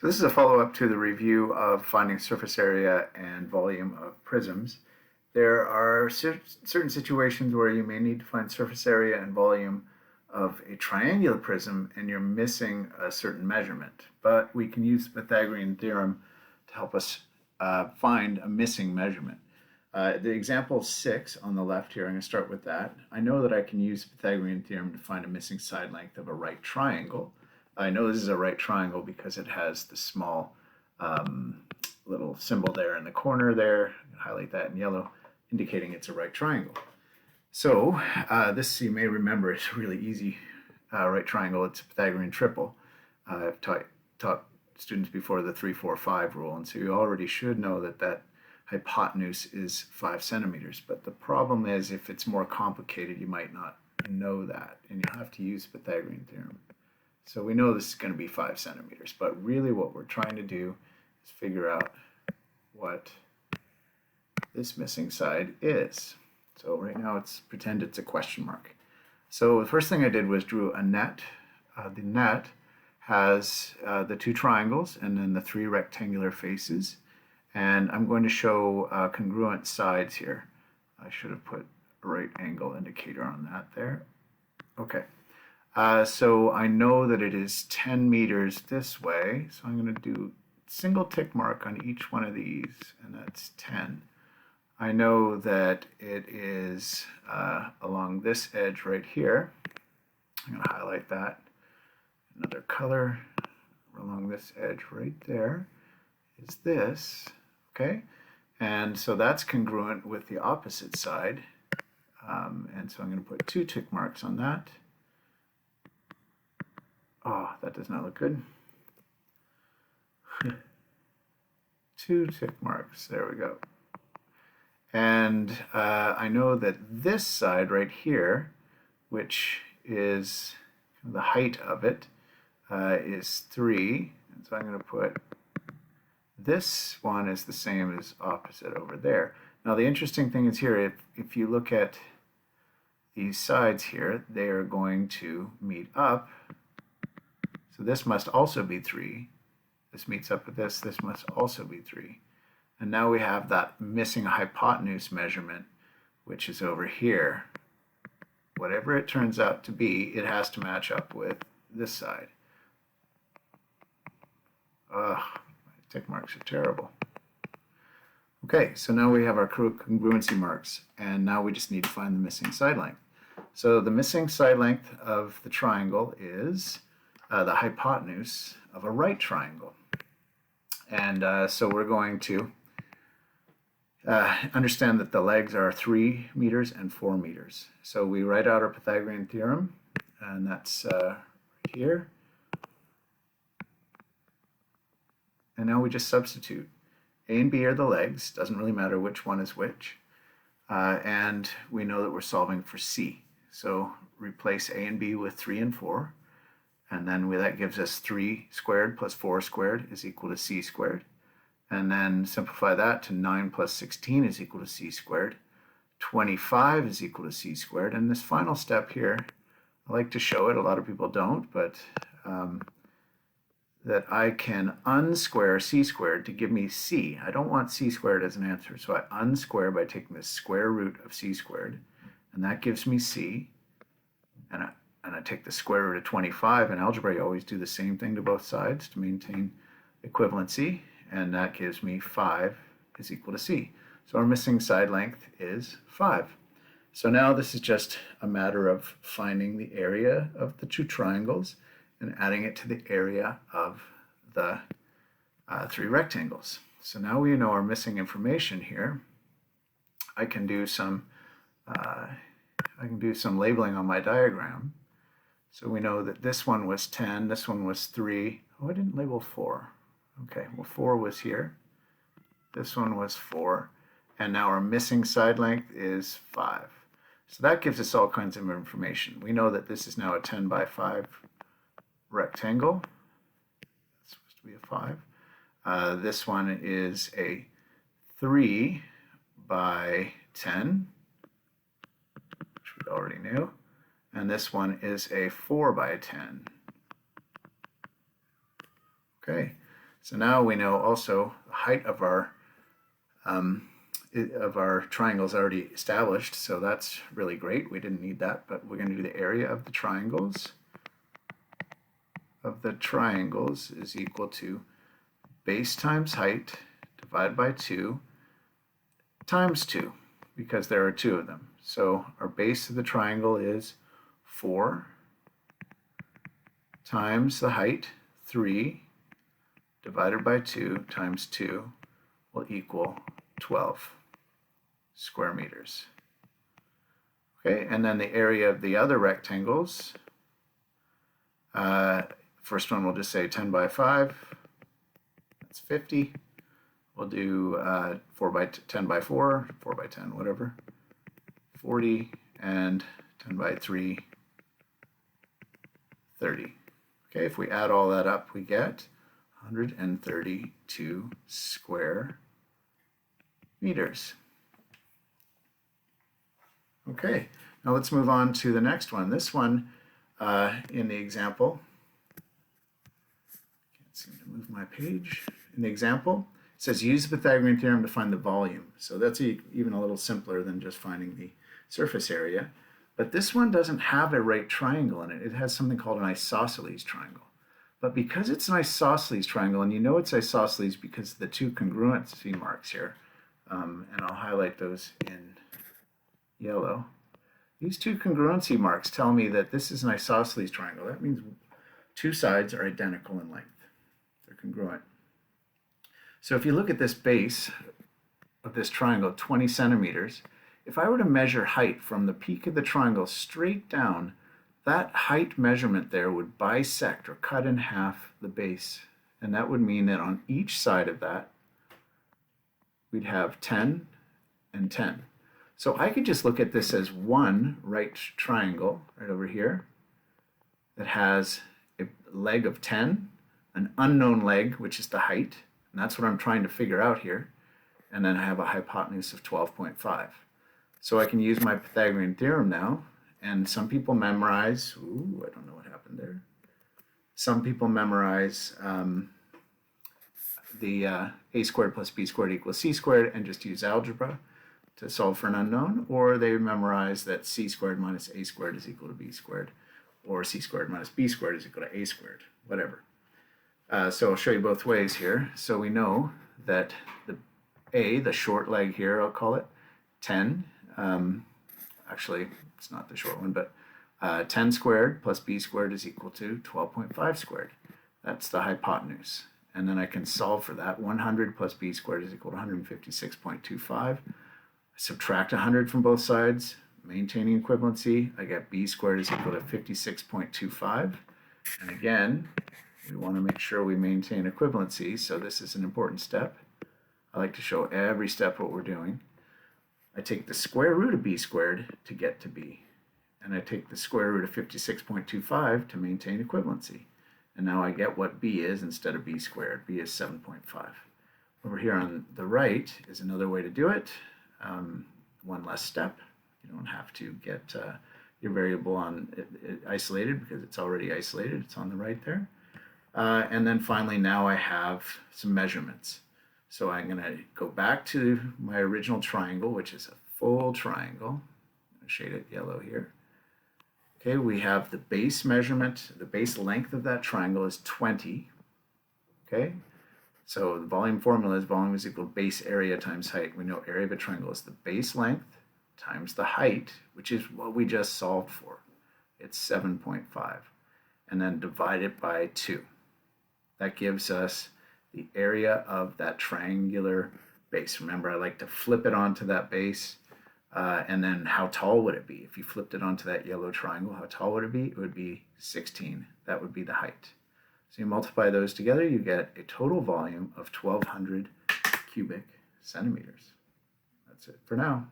So this is a follow-up to the review of finding surface area and volume of prisms. There are certain situations where you may need to find surface area and volume of a triangular prism and you're missing a certain measurement. But we can use the Pythagorean theorem to help us find a missing measurement. The example 6 on the left here, I'm going to start with that. I know that I can use the Pythagorean theorem to find a missing side length of a right triangle. I know this is a right triangle because it has the small little symbol there in the corner there. Highlight that in yellow, indicating it's a right triangle. So this, you may remember, it's a really easy right triangle. It's a Pythagorean triple. I've taught students before the 3, 4, 5 rule, and so you already should know that that hypotenuse is 5 centimeters. But the problem is, if it's more complicated, you might not know that, and you'll have to use the Pythagorean theorem. So we know this is going to be 5 centimeters, but really what we're trying to do is figure out what this missing side is. So right now pretend it's a question mark. So the first thing I did was drew a net. The net has the 2 triangles and then the 3 rectangular faces. And I'm going to show congruent sides here. I should have put a right angle indicator on that there. Okay. So I know that it is 10 meters this way, so I'm going to do single tick mark on each one of these, and that's 10. I know that it is along this edge right here. I'm going to highlight that. Another color along this edge right there is this, okay? And so that's congruent with the opposite side, and so I'm going to put 2 tick marks on that. Oh, that does not look good. 2 tick marks, there we go. And I know that this side right here, which is the height of it, is 3. And so I'm going to put this one is the same as opposite over there. Now the interesting thing is here, if you look at these sides here, they are going to meet up. So this must also be 3. This meets up with this. This must also be 3. And now we have that missing hypotenuse measurement, which is over here. Whatever it turns out to be, it has to match up with this side. Ugh, my tick marks are terrible. Okay, so now we have our congruency marks, and now we just need to find the missing side length. So the missing side length of the triangle is the hypotenuse of a right triangle. And so we're going to understand that the legs are 3 meters and 4 meters. So we write out our Pythagorean theorem, and that's right here. And now we just substitute. A and B are the legs, doesn't really matter which one is which. And we know that we're solving for C. So replace A and B with 3 and 4. And then that gives us 3 squared plus 4 squared is equal to C squared. And then simplify that to 9 plus 16 is equal to C squared. 25 is equal to C squared. And this final step here, I like to show it, a lot of people don't, but that I can unsquare C squared to give me C. I don't want C squared as an answer, so I unsquare by taking the square root of C squared, and that gives me C. And I take the square root of 25. In algebra, you always do the same thing to both sides to maintain equivalency, and that gives me 5 is equal to C. So our missing side length is 5. So now this is just a matter of finding the area of the 2 triangles and adding it to the area of the 3 rectangles. So now we know our missing information here. I can do some labeling on my diagram. So we know that this one was 10, this one was 3. Oh, I didn't label 4. Okay, well 4 was here. This one was 4. And now our missing side length is 5. So that gives us all kinds of information. We know that this is now a 10 by 5 rectangle. That's supposed to be a 5. This one is a 3 by 10, which we already knew. And this one is a 4 by 10. Okay, So now we know also the height of our triangle is already established, so that's really great. We didn't need that, but we're going to do the area of the triangles is equal to base times height divided by 2 times 2, because there are 2 of them. So our base of the triangle is 4 times the height, 3, divided by 2 times 2 will equal 12 square meters. Okay, and then the area of the other rectangles, first one we'll just say 10 by 5, that's 50. We'll do 4 by 10 by 4, 4 by 10, whatever, 40, and 10 by 3, 30. Okay, if we add all that up, we get 132 square meters. Okay, now let's move on to the next one. This one in the example, can't seem to move my page. In the example, it says use the Pythagorean theorem to find the volume. So that's even a little simpler than just finding the surface area. But this one doesn't have a right triangle in it. It has something called an isosceles triangle. But because it's an isosceles triangle, and you know it's isosceles because of the 2 congruency marks here, and I'll highlight those in yellow. These 2 congruency marks tell me that this is an isosceles triangle. That means 2 sides are identical in length. They're congruent. So if you look at this base of this triangle, 20 centimeters, if I were to measure height from the peak of the triangle straight down, that height measurement there would bisect or cut in half the base. And that would mean that on each side of that, we'd have 10 and 10. So I could just look at this as one right triangle right over here that has a leg of 10, an unknown leg, which is the height, and that's what I'm trying to figure out here, and then I have a hypotenuse of 12.5. So I can use my Pythagorean theorem now, and some people memorize, ooh, I don't know what happened there. Some people memorize the a squared plus b squared equals c squared and just use algebra to solve for an unknown, or they memorize that c squared minus a squared is equal to b squared, or c squared minus b squared is equal to a squared, whatever. So I'll show you both ways here. So we know that the short leg here, I'll call it 10. Actually, it's not the short one, but 10 squared plus b squared is equal to 12.5 squared. That's the hypotenuse. And then I can solve for that. 100 plus b squared is equal to 156.25. Subtract 100 from both sides, maintaining equivalency. I get b squared is equal to 56.25. And again, we want to make sure we maintain equivalency, so this is an important step. I like to show every step what we're doing. I take the square root of b squared to get to b, and I take the square root of 56.25 to maintain equivalency. And now I get what b is instead of b squared. B is 7.5. Over here on the right is another way to do it. One less step. You don't have to get your variable isolated because it's already isolated. It's on the right there. And then finally, now I have some measurements. So I'm going to go back to my original triangle, which is a full triangle. I'll shade it yellow here. Okay, we have the base measurement, the base length of that triangle is 20. Okay, so the volume formula is volume is equal to base area times height. We know area of a triangle is the base length times the height, which is what we just solved for. It's 7.5. And then divide it by 2. That gives us the area of that triangular base. Remember, I like to flip it onto that base. And then how tall would it be? If you flipped it onto that yellow triangle, how tall would it be? It would be 16. That would be the height. So you multiply those together, you get a total volume of 1,200 cubic centimeters. That's it for now.